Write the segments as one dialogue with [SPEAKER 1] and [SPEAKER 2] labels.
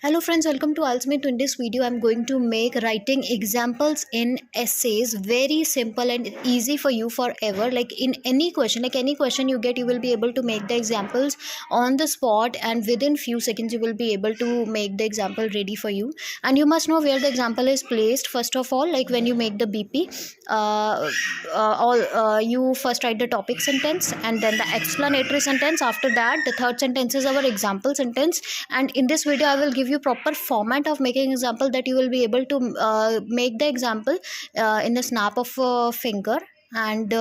[SPEAKER 1] Hello friends, welcome to Alsmith. In this video, I'm going to make writing examples in essays very simple and easy for you forever. Like in any question, you get, you will be able to make the examples on the spot, and within few seconds you will be able to make the example ready for you. And you must know where the example is placed. First of all, like when you make the BP, you first write the topic sentence and then the explanatory sentence. After that, the third sentence is our example sentence. And in this video I will give you proper format of making example, that you will be able to make the example in the snap of a finger. And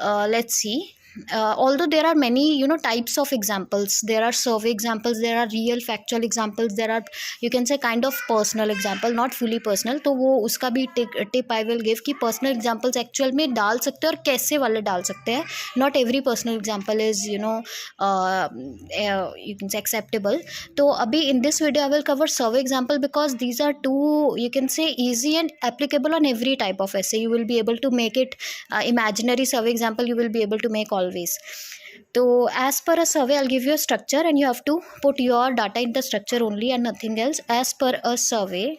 [SPEAKER 1] let's see. Although there are many types of examples, there are survey examples, there are real factual examples, there are, you can say, kind of personal example, not fully personal. तो वो उसका भी tip I will give कि personal examples actual में डाल सकते हैं और कैसे वाले डाल सकते हैं. Not every personal example is you can say acceptable. तो अभी in this video I will cover survey example, because these are two, you can say, easy and applicable on every type of essay. You will be able to make it imaginary survey example, you will be able to make always. So as per a survey, I'll give you a structure and you have to put your data in the structure only and nothing else. As per a survey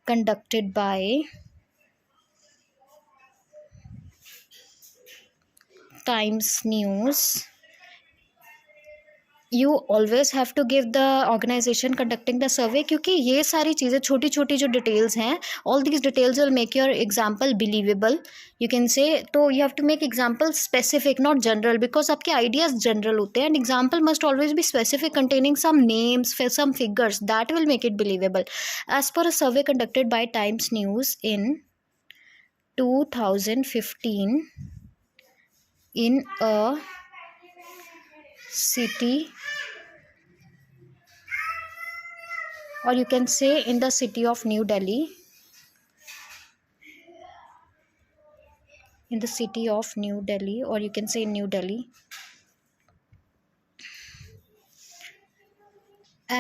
[SPEAKER 1] conducted by Times News, you always have to give the organization conducting the survey, क्योंकि ये सारी चीज़ें छोटी छोटी जो details हैं, all these details will make your example believable, you can say. तो you have to make example specific, not general, because आपके आइडियाज जनरल होते हैं. And example must always be specific, containing some names, some figures, that will make it believable. As पर a survey conducted by Times News in 2015 in a city, or you can say in the city of New Delhi, in the city of New Delhi, or you can say in New Delhi,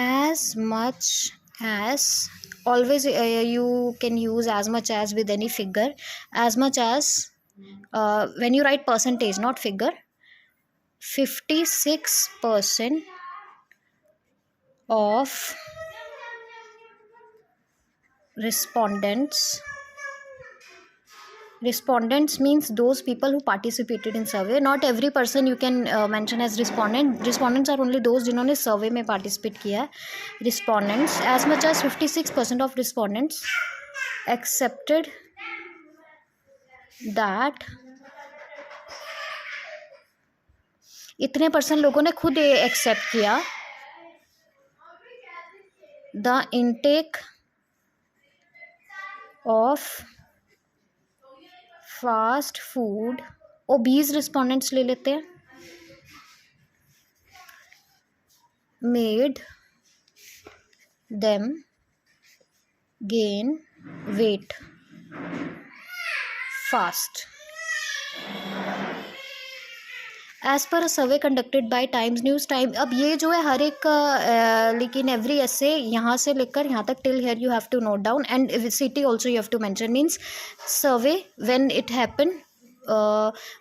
[SPEAKER 1] as much as, always you can use as much as with any figure, as much as, when you write percentage, not figure, 56% of respondents means those people who participated in survey. Not every person you can mention as respondent. Respondents are only those जिन्होंने survey में participate किया है. Respondents, as much as 56% of respondents accepted that, इतने percent लोगों ने खुद accept किया, the intake of fast food. Obese respondents ले लेते हैं, made them gain weight fast. As पर a survey conducted by Times News. Time, अब ये जो है हर एक लेकिन एवरी ऐसे यहाँ से लेकर यहाँ तक, till here you have to note down. And city also you have to mention. Means survey when it happen,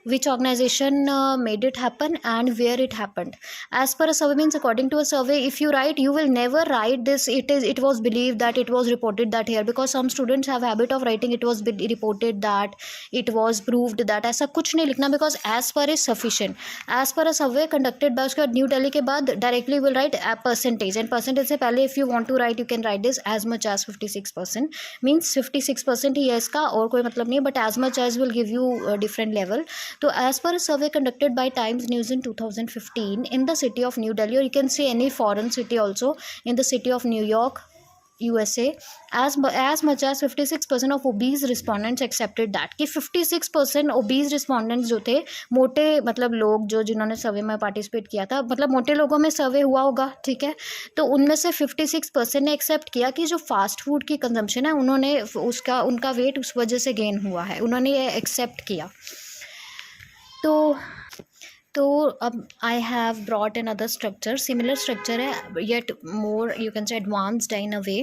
[SPEAKER 1] which organization made it happen and where it happened. As per a survey means according to a survey, if you write, you will never write this it was believed that, it was reported that here, because some students have habit of writing it was reported that, it was proved that. ऐसा कुछ नहीं लिखना, because as per is sufficient. As per a survey conducted by, उसके बाद new Delhi के बाद directly will write a percentage, and percentage से पहले if you want to write, you can write this as much as 56%. means 56% ही है इसका, और कोई मतलब नहीं, but as much as will give you different level. So as per a survey conducted by Times News in 2015 in the city of New Delhi, or you can say any foreign city also, in the city of New York, USA, as much as 56% of obese respondents accepted that. कि 56% obese respondents जो थे, मोटे मतलब लोग जो जिन्होंने सर्वे में participate किया था, मतलब मोटे लोगों में सर्वे हुआ होगा, ठीक है, तो उनमें से 56% ने एक्सेप्ट किया कि जो फास्ट फूड की कंजम्पशन है, उन्होंने उनका वेट उस वजह से गेन हुआ है, उन्होंने ये एक्सेप्ट किया. तो तो अब I have brought another structure, similar structure है yet more you can say advanced in a way.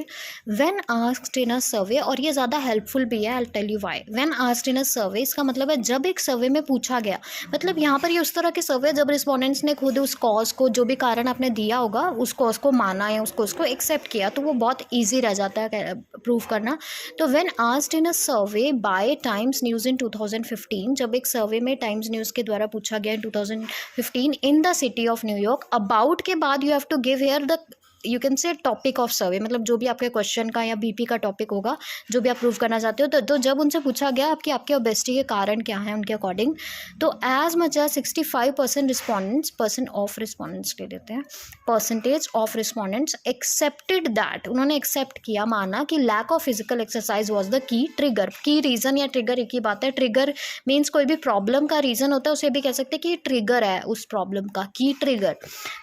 [SPEAKER 1] When asked in a survey, और ये ज़्यादा हेल्पफुल भी है, I will tell you why. When asked in a survey, इसका मतलब है जब एक सर्वे में पूछा गया, मतलब यहाँ पर ये उस तरह के सर्वे जब रिस्पोंडेंट्स ने खुद उस कॉज को, जो भी कारण आपने दिया होगा, उस कॉज को माना या उसको एक्सेप्ट किया, तो वो बहुत ईजी रह जाता है प्रूव करना. तो when asked in a survey by Times News in 2015, जब एक सर्वे में टाइम्स न्यूज़ के द्वारा पूछा गया 2015 in the city of New York, about के बाद you have to give here the you can से टॉपिक ऑफ सर्वे, मतलब जो भी आपके क्वेश्चन का या बीपी का टॉपिक होगा, जो भी आप प्रूव करना चाहते हो. तो जब उनसे पूछा गया आपके ओबेसिटी के कारण क्या हैं उनके अकॉर्डिंग, तो as much as 65% respondents, person of respondents ले लेते हैं, percentage of respondents accepted that, उन्होंने एक्सेप्ट किया, माना कि lack of physical exercise was the key trigger. Key reason या ट्रिगर एक ही बात है. ट्रिगर मीन्स कोई भी प्रॉब्लम का रीज़न होता है, उसे भी कह सकते हैं कि ट्रिगर है उस प्रॉब्लम का, की ट्रिगर.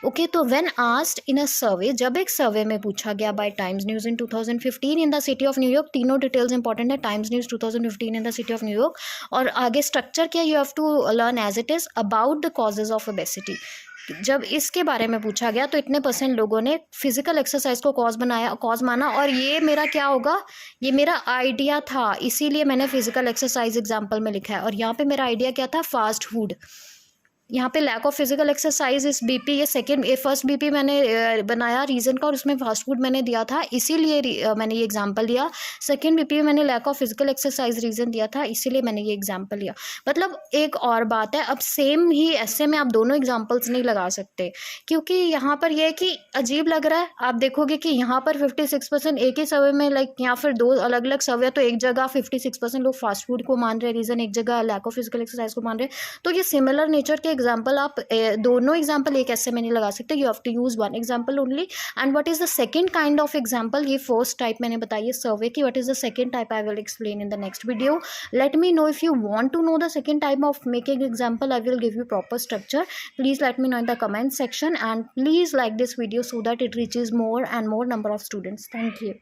[SPEAKER 1] ओके, तो व्हेन आस्क्ड इन अ सर्वे, जब एक सर्वे में पूछा गया bye Times News in 2015 in the city of New York, तीनों डिटेल्स इंपॉर्टेंट है, times news 2015 in the city of New York, और आगे स्ट्रक्चर क्या, you have to learn as it is about the causes of obesity. जब इसके बारे में पूछा गया तो इतने % लोगों ने फिजिकल एक्सरसाइज को कॉज माना, और ये मेरा क्या होगा, ये मेरा आइडिया था, इसीलिए मैंने फिजिकल एक्सरसाइज एग्जाम्पल में लिखा है. और यहाँ पे मेरा आइडिया क्या था, फास्ट फूड. यहाँ पे लैक ऑफ फिजिकल एक्सरसाइज इस बीपी, ये फर्स्ट बीपी मैंने बनाया रीज़न का, और उसमें फास्ट फूड मैंने दिया था, इसीलिए मैंने ये एग्जांपल दिया. सेकंड बीपी में मैंने lack of physical exercise reason दिया था, इसीलिए मैंने ये एग्जांपल लिया. मतलब एक और बात है, अब सेम ही ऐसे में आप दोनों एग्जांपल्स नहीं लगा सकते, क्योंकि यहाँ पर यह है कि अजीब लग रहा है. आप देखोगे कि यहाँ पर 56% एक ही सर्वे में, लाइक या फिर दो अलग अलग सर्वे, तो एक जगह 56% लोग फास्ट फूड को मान रहे हैं रीज़न, एक जगह लैक ऑफ फिजिकल एक्सरसाइज को मान रहे हैं. तो ये सिमिलर नेचर के एग्जाम्पल, आप दोनों एग्जाम्पल एक ऐसे में नहीं लगा सकते, you have to use one example only. And what is the second kind of example, ये फर्स्ट टाइप मैंने बताई है सर्वे की, what is the second type I will explain in the next video. Let me know if you want to know the second type of making example, I will give you proper structure. Please let me know in the comment section, and please like this video so that it reaches more and more number of students. Thank you.